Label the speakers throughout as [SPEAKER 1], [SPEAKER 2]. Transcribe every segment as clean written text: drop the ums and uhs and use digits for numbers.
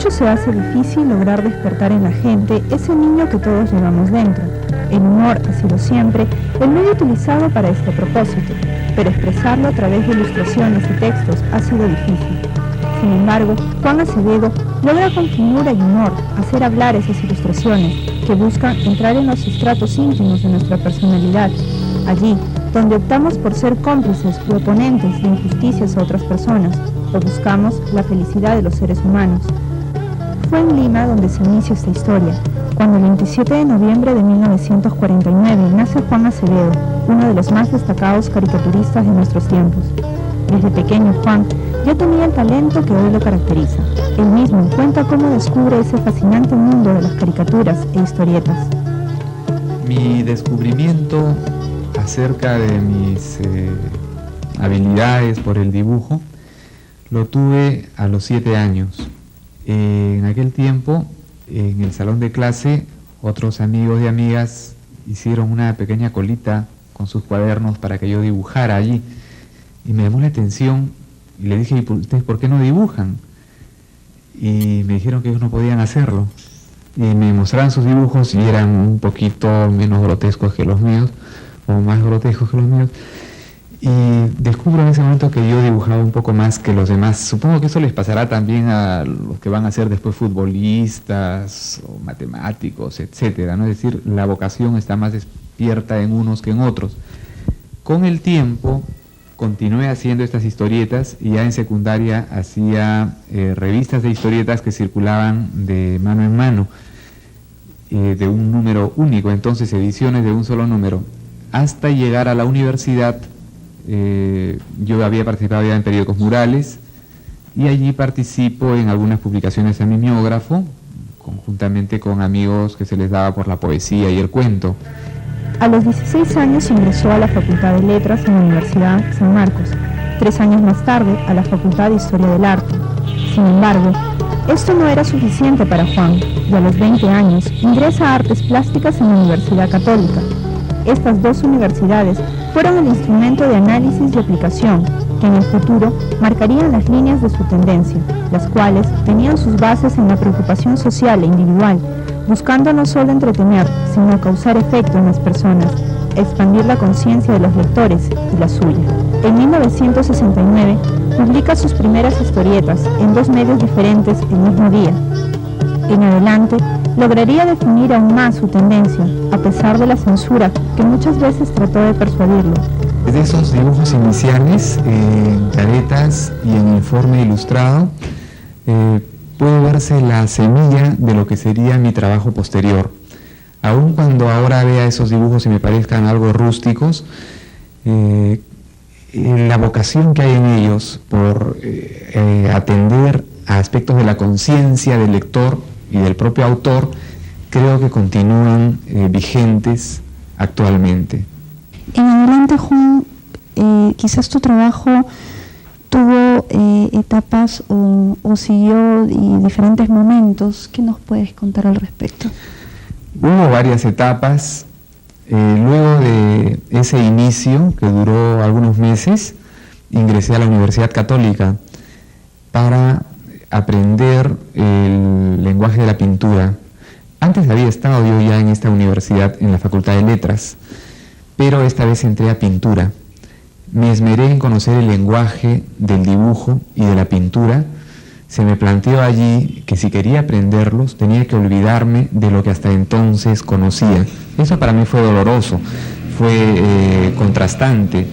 [SPEAKER 1] muchos se hace difícil lograr despertar en la gente ese niño que todos llevamos dentro. El humor ha sido siempre el medio utilizado para este propósito, pero expresarlo a través de ilustraciones y textos ha sido difícil. Sin embargo, Juan Acevedo logra con finura y humor hacer hablar esas ilustraciones que buscan entrar en los estratos íntimos de nuestra personalidad, allí donde optamos por ser cómplices u oponentes de injusticias a otras personas, o buscamos la felicidad de los seres humanos. Fue en Lima donde se inicia esta historia, cuando el 27 de noviembre de 1949 nace Juan Acevedo, uno de los más destacados caricaturistas de nuestros tiempos. Desde pequeño Juan ya tenía el talento que hoy lo caracteriza. Él mismo cuenta cómo descubre ese fascinante mundo de las caricaturas e historietas.
[SPEAKER 2] Mi descubrimiento acerca de mis habilidades por el dibujo lo tuve a los 7 años. En aquel tiempo, en el salón de clase, otros amigos y amigas hicieron una pequeña colita con sus cuadernos para que yo dibujara allí. Y me llamó la atención y le dije, ¿ustedes por qué no dibujan? Y me dijeron que ellos no podían hacerlo. Y me mostraron sus dibujos y eran un poquito menos grotescos que los míos, o más grotescos que los míos. Y descubro en ese momento que yo dibujaba un poco más que los demás. Supongo que eso les pasará también a los que van a ser después futbolistas o matemáticos, etcétera, ¿no? Es decir, la vocación está más despierta en unos que en otros. Con el tiempo continué haciendo estas historietas y ya en secundaria hacía revistas de historietas que circulaban de mano en mano, de un número único, entonces ediciones de un solo número. Hasta llegar a la universidad, yo había participado ya en periódicos murales y allí participo en algunas publicaciones a mimeógrafo, conjuntamente con amigos que se les daba por la poesía y el cuento.
[SPEAKER 1] A los 16 años ingresó a la Facultad de Letras en la Universidad San Marcos, 3 años más tarde a la Facultad de Historia del Arte. Sin embargo, esto no era suficiente para Juan, y a los 20 años ingresa a Artes Plásticas en la Universidad Católica. Estas dos universidades fueron el instrumento de análisis y aplicación que en el futuro marcarían las líneas de su tendencia, las cuales tenían sus bases en la preocupación social e individual, buscando no solo entretener, sino causar efecto en las personas, expandir la conciencia de los lectores y la suya. En 1969 publica sus primeras historietas en 2 medios diferentes el mismo día. En adelante, lograría definir aún más su tendencia, a pesar de la censura que muchas veces trató de persuadirlo.
[SPEAKER 2] Desde esos dibujos iniciales, en caretas y en informe ilustrado, puede verse la semilla de lo que sería mi trabajo posterior. Aun cuando ahora vea esos dibujos y me parezcan algo rústicos, la vocación que hay en ellos por atender a aspectos de la conciencia del lector y del propio autor, creo que continúan vigentes actualmente.
[SPEAKER 1] En adelante, Juan, quizás tu trabajo tuvo etapas o siguió diferentes momentos. ¿Qué nos puedes contar al respecto?
[SPEAKER 2] Hubo varias etapas. Luego de ese inicio, que duró algunos meses, ingresé a la Universidad Católica para aprender el lenguaje de la pintura. Antes había estado yo ya en esta universidad, en la Facultad de Letras, pero esta vez entré a pintura. Me esmeré en conocer el lenguaje del dibujo y de la pintura. Se me planteó allí que si quería aprenderlos tenía que olvidarme de lo que hasta entonces conocía. Eso para mí fue doloroso, fue contrastante,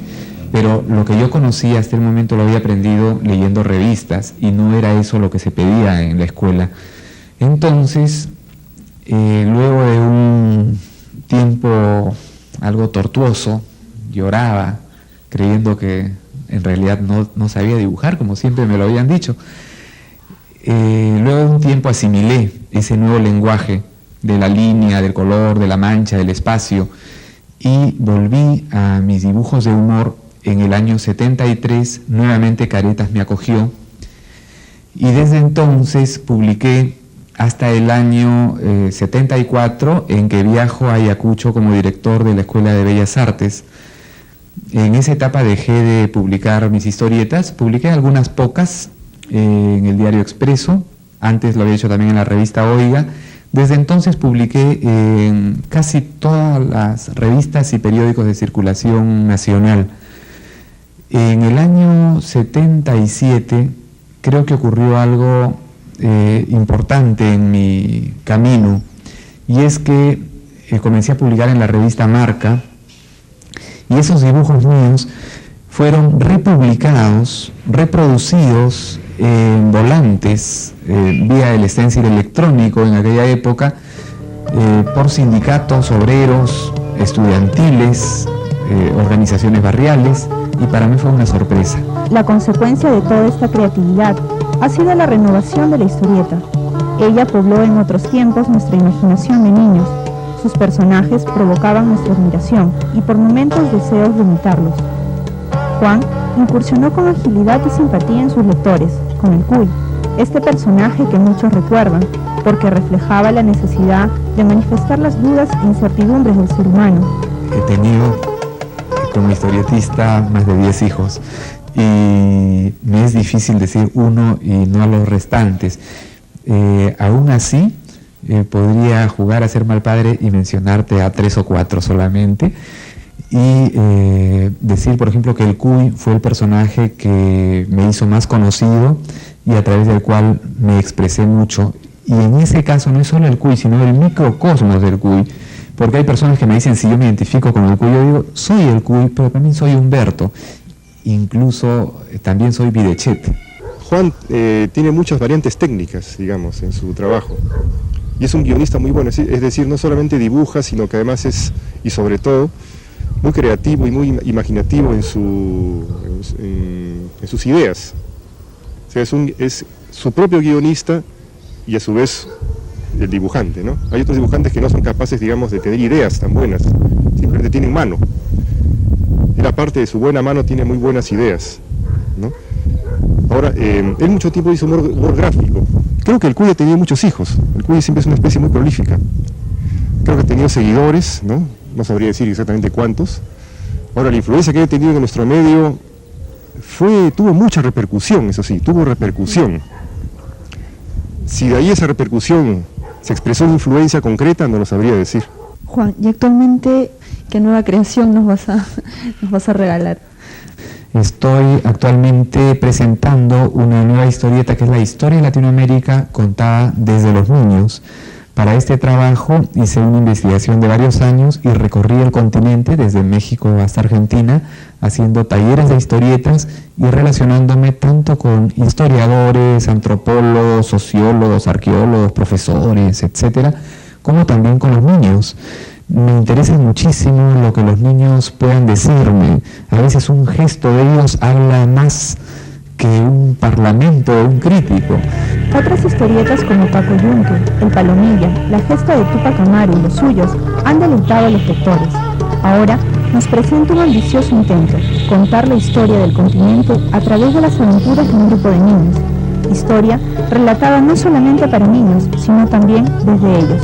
[SPEAKER 2] pero lo que yo conocía hasta el momento lo había aprendido leyendo revistas y no era eso lo que se pedía en la escuela. Entonces, luego de un tiempo algo tortuoso, lloraba creyendo que en realidad no sabía dibujar, como siempre me lo habían dicho. Luego de un tiempo asimilé ese nuevo lenguaje de la línea, del color, de la mancha, del espacio, y volví a mis dibujos de humor. En el año 73, nuevamente Caretas me acogió, y desde entonces publiqué hasta el año 74, en que viajo a Ayacucho como director de la Escuela de Bellas Artes. En esa etapa dejé de publicar mis historietas, publiqué algunas pocas en el diario Expreso, antes lo había hecho también en la revista Oiga. Desde entonces publiqué en casi todas las revistas y periódicos de circulación nacional. En el año 77 creo que ocurrió algo importante en mi camino, y es que comencé a publicar en la revista Marca, y esos dibujos míos fueron republicados, reproducidos en volantes vía el stencil electrónico en aquella época por sindicatos obreros, estudiantiles, organizaciones barriales, y para mí fue una sorpresa.
[SPEAKER 1] La consecuencia de toda esta creatividad ha sido la renovación de la historieta. Ella pobló en otros tiempos nuestra imaginación de niños. Sus personajes provocaban nuestra admiración y por momentos deseos de imitarlos. Juan incursionó con agilidad y simpatía en sus lectores, con el Cuy, este personaje que muchos recuerdan, porque reflejaba la necesidad de manifestar las dudas e incertidumbres del ser humano.
[SPEAKER 2] He tenido como historietista más de 10 hijos, y me es difícil decir uno y no a los restantes. Aún así, podría jugar a ser mal padre y mencionarte a 3 o 4 solamente, y decir, por ejemplo, que el Cuy fue el personaje que me hizo más conocido y a través del cual me expresé mucho. Y en ese caso no es solo el Cuy, sino el microcosmos del Cuy, porque hay personas que me dicen si yo me identifico con el Cuy. Yo digo, soy el Cuy, pero también soy Humberto, incluso también soy Videchet.
[SPEAKER 3] Juan tiene muchas variantes técnicas, digamos, en su trabajo, y es un guionista muy bueno, es decir, no solamente dibuja, sino que además es, y sobre todo, muy creativo y muy imaginativo en sus ideas. O sea, es su propio guionista y a su vez el dibujante, ¿no? Hay otros dibujantes que no son capaces, digamos, de tener ideas tan buenas, simplemente tienen mano. Él, aparte de su buena mano, tiene muy buenas ideas, ¿no? Ahora, él mucho tiempo hizo humor gráfico. Creo que el Cuy ha tenido muchos hijos. El Cuy siempre es una especie muy prolífica. Creo que ha tenido seguidores, ¿no? No sabría decir exactamente cuántos. Ahora, la influencia que ha tenido en nuestro medio tuvo mucha repercusión, eso sí, tuvo repercusión. Si de ahí esa repercusión se expresó en influencia concreta, no lo sabría decir.
[SPEAKER 4] Juan, ¿y actualmente qué nueva creación nos vas a regalar?
[SPEAKER 2] Estoy actualmente presentando una nueva historieta que es la historia de Latinoamérica contada desde los niños. Para este trabajo hice una investigación de varios años y recorrí el continente desde México hasta Argentina, haciendo talleres de historietas y relacionándome tanto con historiadores, antropólogos, sociólogos, arqueólogos, profesores, etcétera, como también con los niños. Me interesa muchísimo lo que los niños puedan decirme. A veces un gesto de ellos habla más que un parlamento o un crítico.
[SPEAKER 1] Otras historietas como Paco Yunque, El Palomilla, La Gesta de Tupac Amaru y los suyos han deleitado a los lectores. Ahora nos presenta un ambicioso intento, contar la historia del continente a través de las aventuras de un grupo de niños. Historia relatada no solamente para niños, sino también desde ellos.